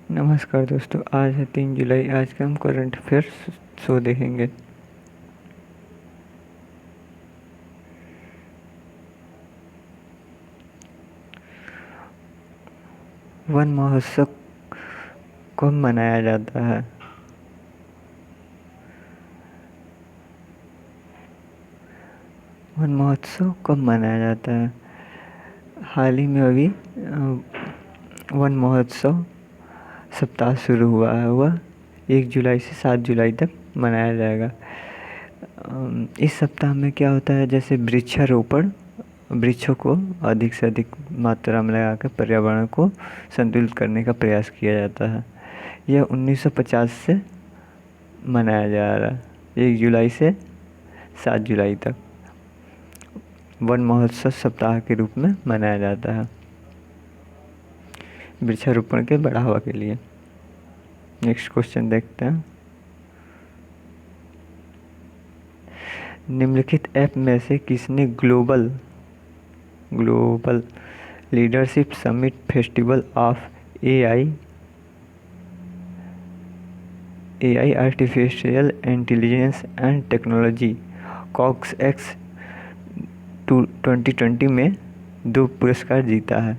नमस्कार दोस्तों, आज है 3 जुलाई। आज का हम करंट अफेयर्स शो देखेंगे। वन महोत्सव कब मनाया जाता है? वन महोत्सव कब मनाया जाता है? हाल ही में अभी वन महोत्सव सप्ताह शुरू हुआ है। वह 1 जुलाई से 7 जुलाई तक मनाया जाएगा। इस सप्ताह में क्या होता है, जैसे वृक्षारोपण, वृक्षों को अधिक से अधिक मात्रा में लगाकर पर्यावरण को संतुलित करने का प्रयास किया जाता है। यह 1950 से मनाया जा रहा है। 1 जुलाई से 7 जुलाई तक वन महोत्सव सप्ताह के रूप में मनाया जाता है, वृक्षारोपण के बढ़ावा के लिए। नेक्स्ट क्वेश्चन देखते हैं। निम्नलिखित ऐप में से किसने global leadership summit festival of AI artificial intelligence and technology CogX 2020 में 2 पुरस्कार जीता है?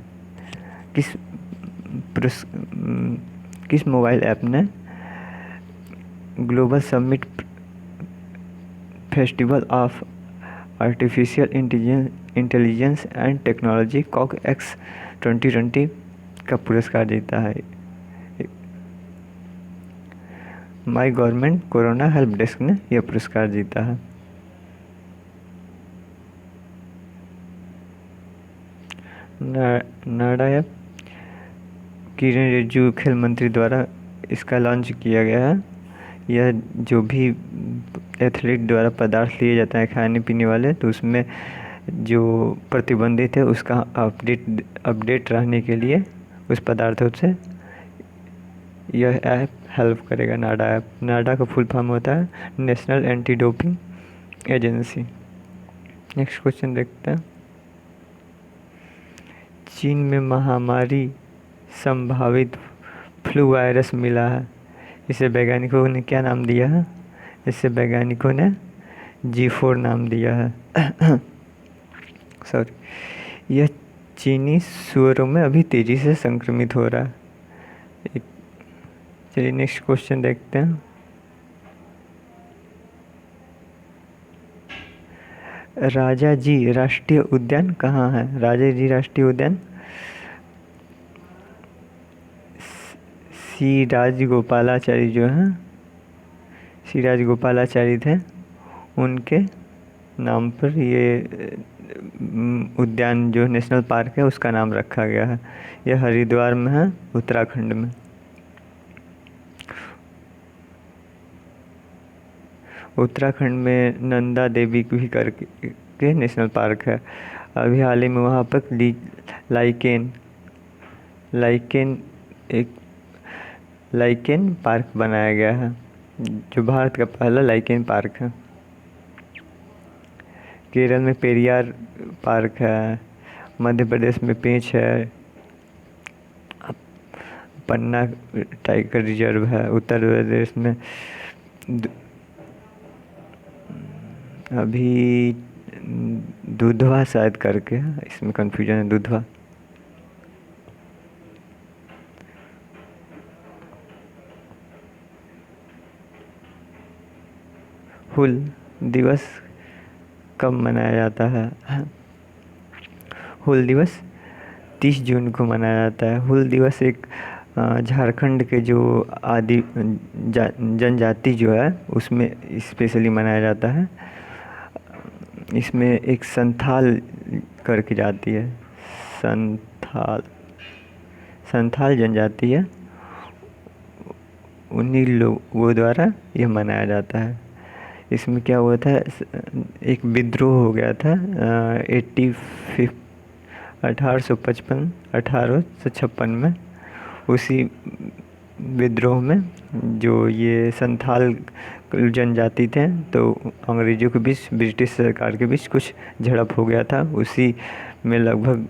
किस मोबाइल ऐप ने global summit festival of artificial intelligence and technology CogX 2020 का पुरस्कार जीता है? My government corona help desk ने यह पुरस्कार जीता है। नाडा ऐप किरेन रिजिजू खेल मंत्री द्वारा इसका लॉन्च किया गया है। यह जो भी एथलीट द्वारा पदार्थ लिए जाते हैं खाने पीने वाले, तो उसमें जो प्रतिबंधित है उसका अपडेट रहने के लिए उस पदार्थों से यह ऐप हेल्प करेगा। नाडा ऐप, नाडा का फुल फॉर्म होता है national anti doping agency. Next question देखते हैं। चीन में महामारी संभावित फ्लू वायरस मिला है। इसे वैज्ञानिकों ने क्या नाम दिया है? इसे वैज्ञानिकों ने G4 नाम दिया है। सॉरी, यह चीनी सुअरों में अभी तेजी से संक्रमित हो रहा है। चलिए नेक्स्ट क्वेश्चन देखते हैं। राजा जी राष्ट्रीय उद्यान कहाँ है? राजा जी राष्ट्रीय उद्यान श्री राजगोपालाचारी जो हैं, श्री राजगोपालाचारी थे, उनके नाम पर ये उद्यान जो नेशनल पार्क है उसका नाम रखा गया है। यह हरिद्वार में है, उत्तराखंड में। उत्तराखंड में नंदा देवी भी करके नेशनल पार्क है। अभी हाल ही में वहाँ पर लाइकेन पार्क बनाया गया है, जो भारत का पहला लाइकेन पार्क है। केरल में पेरियार पार्क है, मध्य प्रदेश में पेंच है, पन्ना टाइगर रिजर्व है, उत्तर प्रदेश में अभी दुधवा शायद करके, इसमें कंफ्यूजन है, दुधवा। हुल दिवस कब मनाया जाता है? हुल दिवस 30 जून को मनाया जाता है। हुल दिवस एक झारखंड के जो आदि जनजाति जो है उसमें स्पेशली मनाया जाता है। इसमें एक संथाल करके जाती है, संथाल जनजाति है, उन्हीं लोगों द्वारा यह मनाया जाता है। इसमें क्या हुआ था, एक विद्रोह हो गया था 1856 में। उसी विद्रोह में जो ये संथाल जनजाति थे, तो अंग्रेज़ों के बीच, ब्रिटिश सरकार के बीच कुछ झड़प हो गया था। उसी में लगभग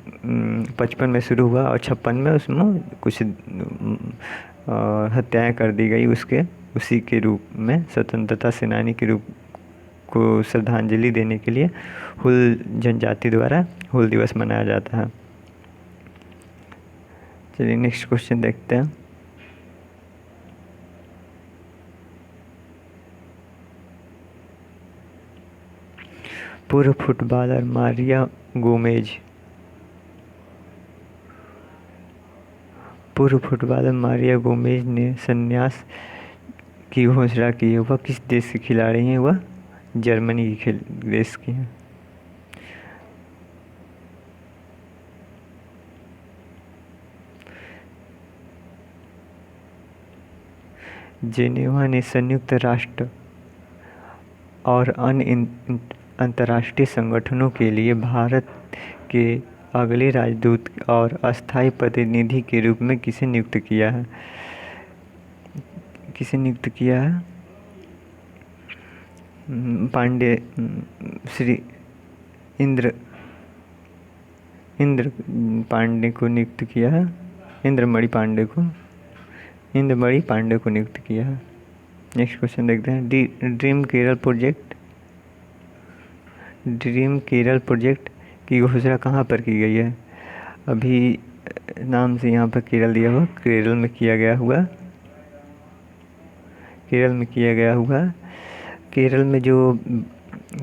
55 में शुरू हुआ और 56 में उसमें कुछ और हत्याएं कर दी गई उसके उसी के रूप में स्वतंत्रता सेनानी के रूप को श्रद्धांजलि देने के लिए हुल जनजाति द्वारा हुल दिवस मनाया जाता है। चलिए नेक्स्ट क्वेश्चन देखते हैं। पूर्व फुटबॉलर मारिया गोमेज ने संन्यास की घोषणा की है। वह किस देश की खिलाड़ी हैं? वह जर्मनी की देश की हैं। जेनेवा ने संयुक्त राष्ट्र और अन्य अंतर्राष्ट्रीय संगठनों के लिए भारत के अगले राजदूत और अस्थायी प्रतिनिधि के रूप में किसे नियुक्त किया है? पांडे श्री इंद्र पांडे को नियुक्त किया है। इंद्रमणि पांडे को नियुक्त किया है। नेक्स्ट क्वेश्चन देखते हैं। ड्रीम केरल प्रोजेक्ट की घोषणा कहाँ पर की गई है? अभी नाम से यहाँ पर केरल दिया हुआ, केरल में किया गया हुआ। केरल में जो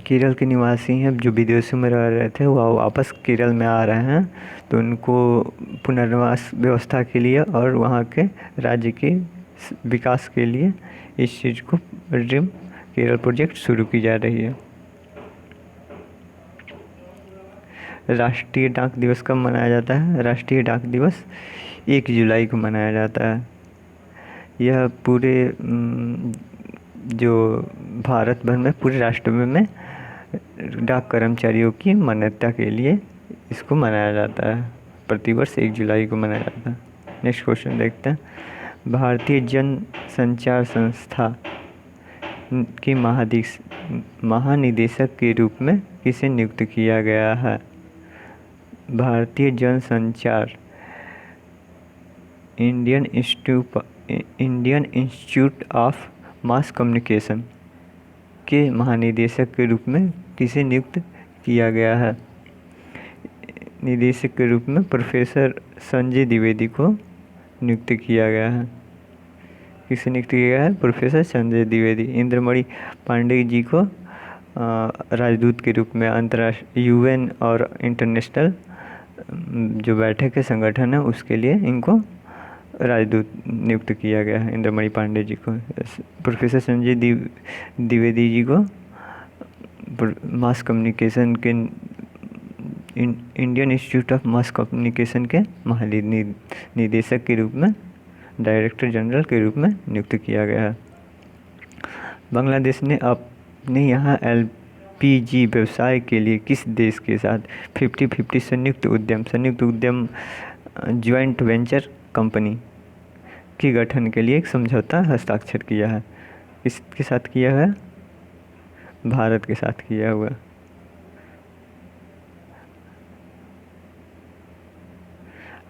केरल के निवासी हैं जो विदेशों में रह रहे थे वो वापस केरल में आ रहे हैं, तो उनको पुनर्वास व्यवस्था के लिए और वहाँ के राज्य के विकास के लिए इस चीज़ को ड्रीम केरल प्रोजेक्ट शुरू की जा रही है। राष्ट्रीय डाक दिवस कब मनाया जाता है? राष्ट्रीय डाक दिवस 1 जुलाई को मनाया जाता है। यह पूरे जो भारत भर में पूरे राष्ट्र में डाक कर्मचारियों की मान्यता के लिए इसको मनाया जाता है। प्रतिवर्ष 1 जुलाई को मनाया जाता है। नेक्स्ट क्वेश्चन देखते हैं। भारतीय जन संचार संस्था के महानिदेशक के रूप में किसे नियुक्त किया गया है? भारतीय जन संचार Indian institute of mass communication के महानिदेशक के रूप में किसे नियुक्त किया गया है? निदेशक के रूप में प्रोफेसर संजय द्विवेदी को नियुक्त किया गया है। किसे नियुक्त किया गया है? प्रोफेसर संजय द्विवेदी। इंद्रमणि पांडे जी को राजदूत के रूप में अंतर्राष्ट्रीय यूएन और इंटरनेशनल जो बैठक के संगठन है उसके लिए इनको राजदूत नियुक्त किया गया है। इंद्रमणि पांडे जी को। प्रोफेसर संजय द्विवेदी जी को मास कम्युनिकेशन के Indian institute of mass communication के महानिदेशक के रूप में, डायरेक्टर जनरल के रूप में नियुक्त किया गया है। बांग्लादेश ने अपने यहाँ LPG व्यवसाय के लिए किस देश के साथ 50-50 संयुक्त उद्यम ज्वाइंट वेंचर कंपनी के गठन के लिए एक समझौता हस्ताक्षर किया है? किसके साथ किया है? भारत के साथ किया हुआ।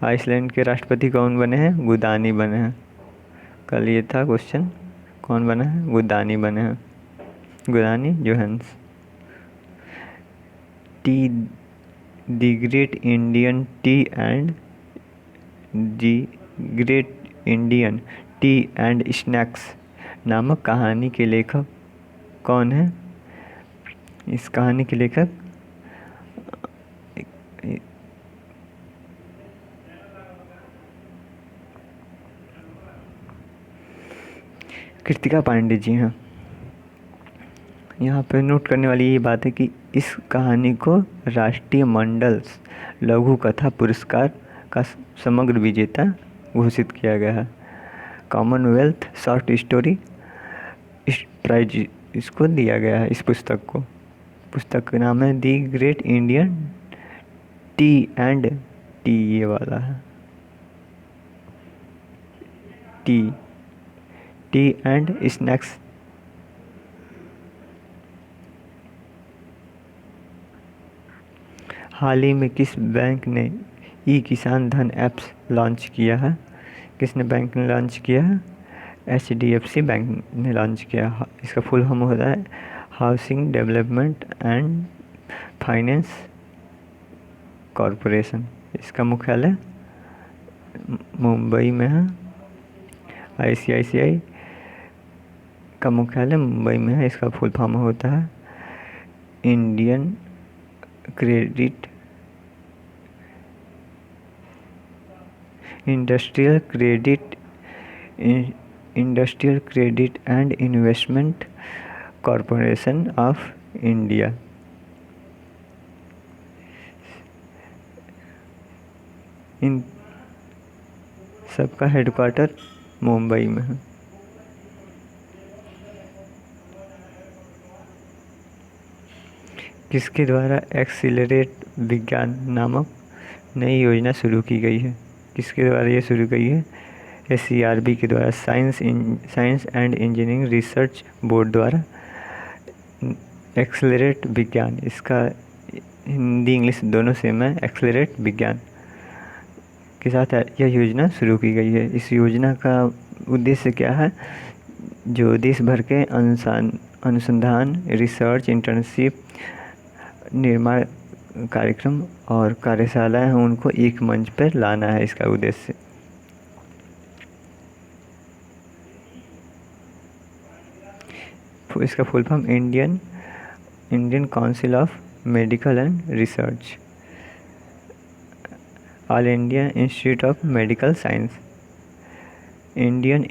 आइसलैंड के राष्ट्रपति कौन बने हैं? गुदानी बने हैं। कल ये था क्वेश्चन, कौन बना है? गुदानी बने हैं, गुदानी जोहान्स। The great Indian tea and snacks नामक कहानी के लेखक कौन है? इस कहानी के लेखक कृतिका पांडे जी हैं। यहाँ पर नोट करने वाली ये बात है कि इस कहानी को राष्ट्रीय मंडल्स लघु कथा पुरस्कार का समग्र विजेता घोषित किया गया है। कॉमनवेल्थ शॉर्ट स्टोरी प्राइज इसको दिया गया है। इस पुस्तक का नाम है दी ग्रेट इंडियन टी ये वाला है, टी एंड स्नैक्स। हाल ही में किस बैंक ने ई किसान धन ऐप्स लॉन्च किया है? किसने बैंक ने लॉन्च किया? HDFC बैंक ने लॉन्च किया। इसका फुल फॉर्म होता है housing development and finance corporation. इसका मुख्यालय मुंबई में है। ICICI का मुख्यालय मुंबई में है। इसका फुल फॉर्म होता है Indian credit industrial credit and investment corporation of India. इन सबका हेडक्वार्टर मुंबई में है। किसके द्वारा एक्सीलरेट विज्ञान नामक नई योजना शुरू की गई है? किसके द्वारा ये शुरू की है? SCRB के द्वारा, science and engineering research board द्वारा एक्सीलरेट विज्ञान। इसका हिंदी इंग्लिश दोनों सेम है। एक्सीलरेट विज्ञान के साथ यह योजना शुरू की गई है। इस योजना का उद्देश्य क्या है? जो देश भर के अनुसंधान, रिसर्च, इंटर्नशिप, निर्माण कार्यक्रम और कार्यशालाएं हैं, उनको एक मंच पर लाना है इसका उद्देश्य। इसका full form Indian council of medical and research, all India institute of medical science, Indian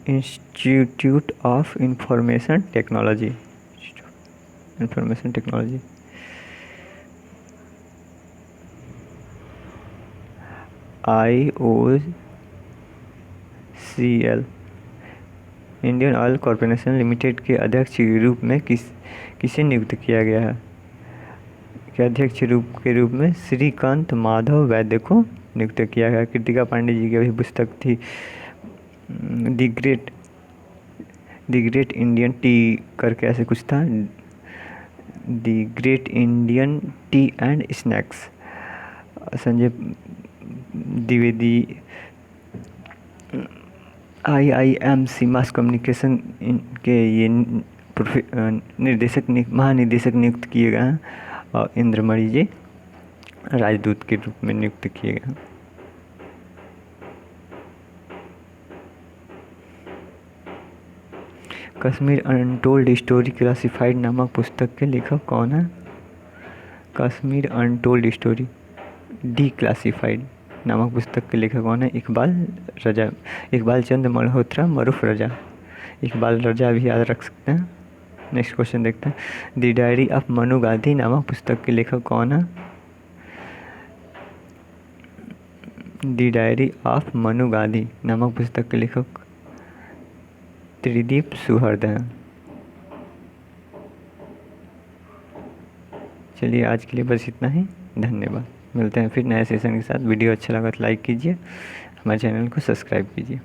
institute of information technology, IOCL, Indian oil corporation limited के अध्यक्ष के रूप में किसे नियुक्त किया गया है? के अध्यक्ष के रूप में श्रीकांत माधव वैद्य को नियुक्त किया गया। कृतिका पांडे जी की अभी पुस्तक थी द ग्रेट इंडियन टी करके, ऐसे कुछ था, the great Indian tea and snacks. Sanjay Dwivedi IIMC mass communication के ये महानिदेशक नियुक्त किए गए हैं और इंद्रमणि जी राजदूत के रूप में नियुक्त किए गए हैं। कश्मीर अनटोल्ड स्टोरी क्लासिफाइड नामक पुस्तक के लेखक कौन है? कश्मीर अनटोल्ड स्टोरी डिक्लासिफाइड नामक पुस्तक के लेखक कौन है? इकबाल चंद मल्होत्रा मरूफ रजा। इकबाल रजा भी याद रख सकते हैं। नेक्स्ट क्वेश्चन देखते हैं। The diary of Manu Gandhi नामक पुस्तक के लेखक कौन है? The diary of Manu Gandhi नामक पुस्तक के लेखक त्रिदीप सुहर्द हैं। चलिए आज के लिए बस इतना ही। धन्यवाद। मिलते हैं फिर नए सेशन के साथ। वीडियो अच्छा लगा तो लाइक कीजिए, हमारे चैनल को सब्सक्राइब कीजिए।